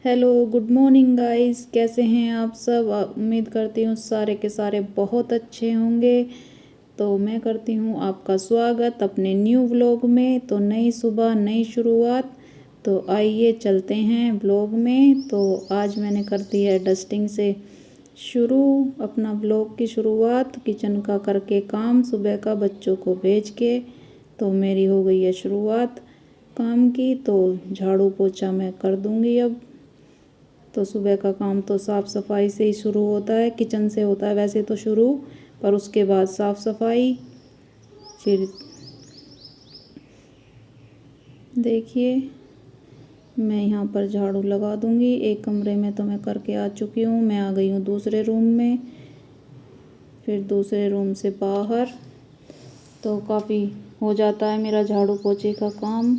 Hello, good morning guys. कैसे हैं आप सब? उम्मीद करती हूँ सारे के सारे बहुत अच्छे होंगे। तो मैं करती हूँ आपका स्वागत अपने न्यू व्लॉग में। तो नई सुबह नई शुरुआत। तो आइए चलते हैं व्लॉग में। तो आज मैंने कर दी है डस्टिंग से शुरू अपना व्लॉग की शुरुआत, किचन का करके काम सुबह का बच्चों को भेज के। तो मेरी हो गई है शुरुआत काम की। तो झाड़ू पोछा मैं कर दूँगी अब। तो सुबह का काम तो साफ़ सफाई से ही शुरू होता है, किचन से होता है वैसे तो शुरू, पर उसके बाद साफ़ सफाई। फिर देखिए मैं यहाँ पर झाड़ू लगा दूँगी। एक कमरे में तो मैं करके आ चुकी हूँ, मैं आ गई हूँ दूसरे रूम में। फिर दूसरे रूम से बाहर तो काफ़ी हो जाता है मेरा झाड़ू पोछे का काम।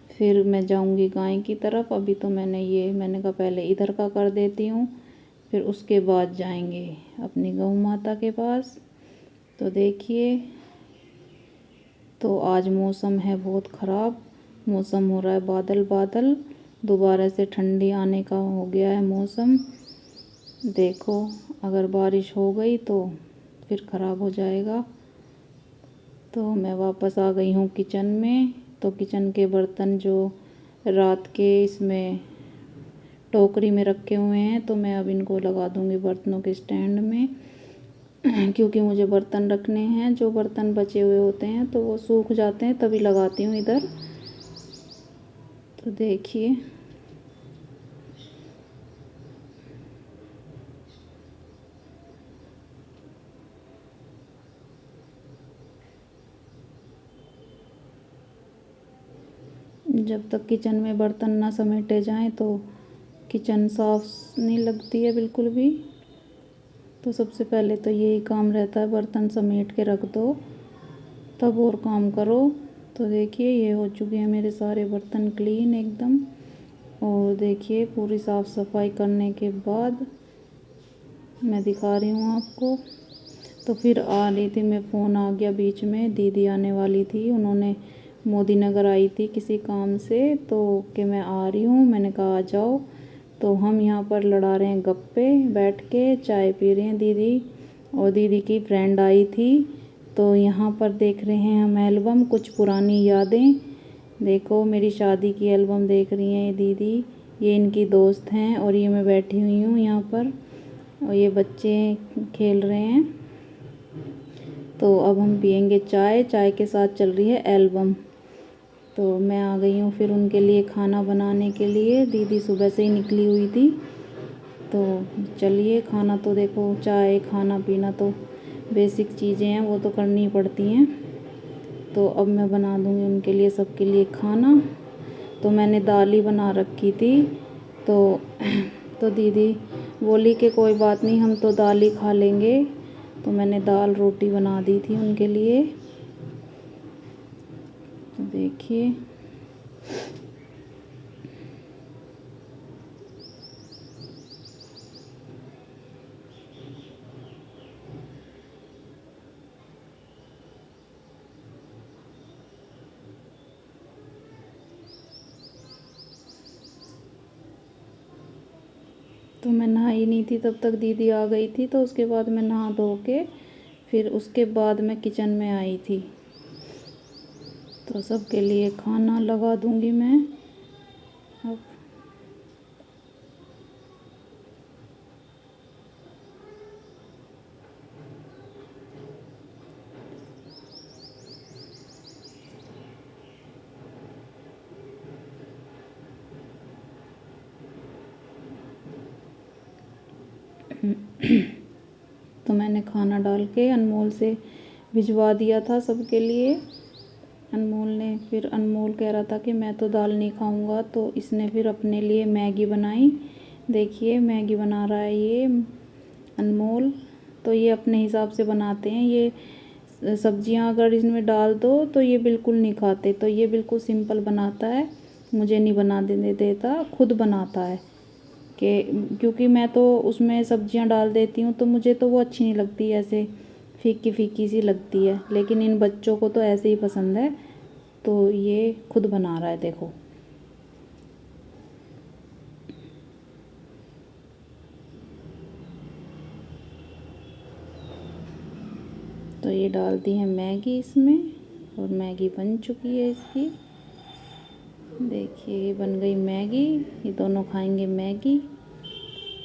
फिर मैं जाऊँगी गाय की तरफ। अभी तो मैंने कहा पहले इधर का कर देती हूँ, फिर उसके बाद जाएंगे अपनी गौ माता के पास। तो देखिए, तो आज मौसम है बहुत ख़राब, मौसम हो रहा है बादल बादल, दोबारा से ठंडी आने का हो गया है मौसम। देखो अगर बारिश हो गई तो फिर ख़राब हो जाएगा। तो मैं वापस आ गई हूँ किचन में। तो किचन के बर्तन जो रात के इसमें टोकरी में रखे हुए हैं, तो मैं अब इनको लगा दूँगी बर्तनों के स्टैंड में। क्योंकि मुझे बर्तन रखने हैं, जो बर्तन बचे हुए होते हैं तो वो सूख जाते हैं, तभी लगाती हूँ इधर। तो देखिए जब तक किचन में बर्तन ना समेटे जाएं तो किचन साफ नहीं लगती है बिल्कुल भी। तो सबसे पहले तो यही काम रहता है, बर्तन समेट के रख दो तब और काम करो। तो देखिए ये हो चुके हैं मेरे सारे बर्तन क्लीन एकदम। और देखिए पूरी साफ़ सफाई करने के बाद मैं दिखा रही हूँ आपको। तो फिर आ रही थी मैं, फ़ोन आ गया बीच में, दीदी आने वाली थी, उन्होंने मोदी नगर आई थी किसी काम से, तो कि मैं आ रही हूँ। मैंने कहा आ जाओ। तो हम यहाँ पर लड़ा रहे हैं गप्पे, बैठ के चाय पी रहे हैं दीदी और दीदी की फ्रेंड आई थी। तो यहाँ पर देख रहे हैं हम एल्बम, कुछ पुरानी यादें। देखो मेरी शादी की एल्बम देख रही हैं ये दीदी, ये इनकी दोस्त हैं और ये मैं बैठी हुई हूँ यहाँ पर और ये बच्चे खेल रहे हैं। तो अब हम पियेंगे चाय, चाय के साथ चल रही है एल्बम। तो मैं आ गई हूँ फिर उनके लिए खाना बनाने के लिए। दीदी सुबह से ही निकली हुई थी। तो चलिए, खाना तो देखो, चाय खाना पीना तो बेसिक चीज़ें हैं, वो तो करनी ही पड़ती हैं। तो अब मैं बना दूँगी उनके लिए, सबके लिए खाना। तो मैंने दाल ही बना रखी थी। तो तो दीदी बोली कि कोई बात नहीं, हम तो दाल ही खा लेंगे। तो मैंने दाल रोटी बना दी थी उनके लिए। तो देखिए तो मैं नहाई नहीं थी तब तक, दीदी आ गई थी। तो उसके बाद मैं नहा धो के फिर उसके बाद मैं किचन में आई थी। तो सबके लिए खाना लगा दूंगी मैं अब। तो मैंने खाना डाल के अनमोल से भिजवा दिया था सबके लिए। अनमोल ने फिर, अनमोल कह रहा था कि मैं तो दाल नहीं खाऊंगा, तो इसने फिर अपने लिए मैगी बनाई। देखिए मैगी बना रहा है ये अनमोल। तो ये अपने हिसाब से बनाते हैं, ये सब्जियां अगर इसमें डाल दो तो ये बिल्कुल नहीं खाते। तो ये बिल्कुल सिंपल बनाता है, मुझे नहीं बना देने देता, खुद बनाता है। कि क्योंकि मैं तो उसमें सब्जियां डाल देती हूँ तो मुझे तो वो अच्छी नहीं लगती, ऐसे फीकी फीकी सी लगती है। लेकिन इन बच्चों को तो ऐसे ही पसंद है। तो ये खुद बना रहा है देखो। तो ये डाल दी है मैगी इसमें, और मैगी बन चुकी है इसकी। देखिए ये बन गई मैगी, ये दोनों खाएंगे मैगी।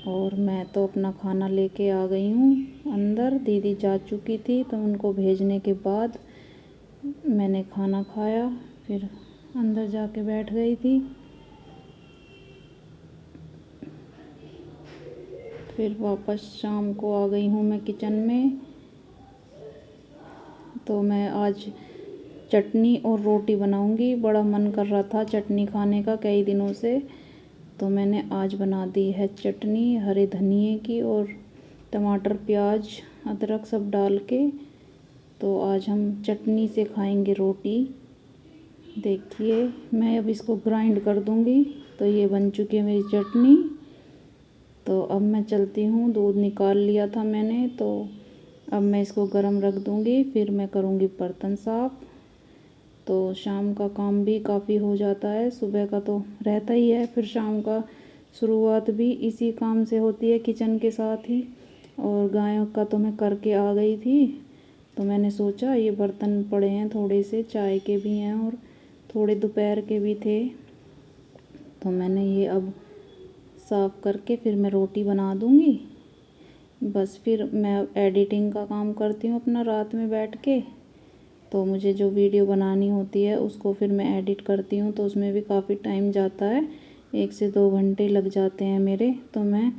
और मैं तो अपना खाना लेके आ गई हूँ अंदर। दीदी जा चुकी थी तो उनको भेजने के बाद मैंने खाना खाया, फिर अंदर जाके बैठ गई थी। फिर वापस शाम को आ गई हूँ मैं किचन में। तो मैं आज चटनी और रोटी बनाऊंगी। बड़ा मन कर रहा था चटनी खाने का कई दिनों से, तो मैंने आज बना दी है चटनी हरे धनिए की, और टमाटर प्याज अदरक सब डाल के। तो आज हम चटनी से खाएंगे रोटी। देखिए मैं अब इसको ग्राइंड कर दूंगी। तो ये बन चुकी है मेरी चटनी। तो अब मैं चलती हूँ, दूध निकाल लिया था मैंने, तो अब मैं इसको गरम रख दूंगी, फिर मैं करूँगी बर्तन साफ़। तो शाम का काम भी काफ़ी हो जाता है, सुबह का तो रहता ही है, फिर शाम का शुरुआत भी इसी काम से होती है किचन के साथ ही। और गायों का तो मैं करके आ गई थी, तो मैंने सोचा ये बर्तन पड़े हैं थोड़े से, चाय के भी हैं और थोड़े दोपहर के भी थे, तो मैंने ये अब साफ़ करके फिर मैं रोटी बना दूँगी। बस फिर मैं एडिटिंग का काम करती हूँ अपना रात में बैठ के। तो मुझे जो वीडियो बनानी होती है उसको फिर मैं एडिट करती हूँ, तो उसमें भी काफ़ी टाइम जाता है, 1 से 2 घंटे लग जाते हैं मेरे। तो मैं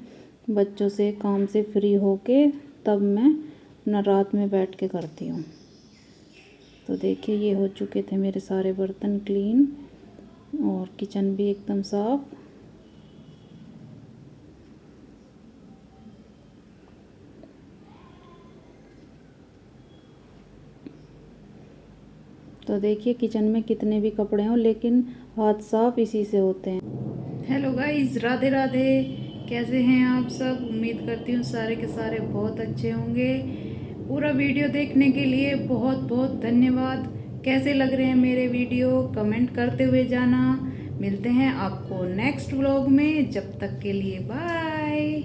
बच्चों से काम से फ्री होके तब मैं अपना रात में बैठ के करती हूँ। तो देखिए ये हो चुके थे मेरे सारे बर्तन क्लीन, और किचन भी एकदम साफ़। तो देखिए किचन में कितने भी कपड़े हों लेकिन हाथ साफ इसी से होते हैं। Hello guys, Radhe Radhe. कैसे हैं आप सब? उम्मीद करती हूँ सारे के सारे बहुत अच्छे होंगे। पूरा वीडियो देखने के लिए बहुत बहुत धन्यवाद। कैसे लग रहे हैं मेरे वीडियो कमेंट करते हुए जाना। मिलते हैं आपको नेक्स्ट व्लॉग में, जब तक के लिए बाय।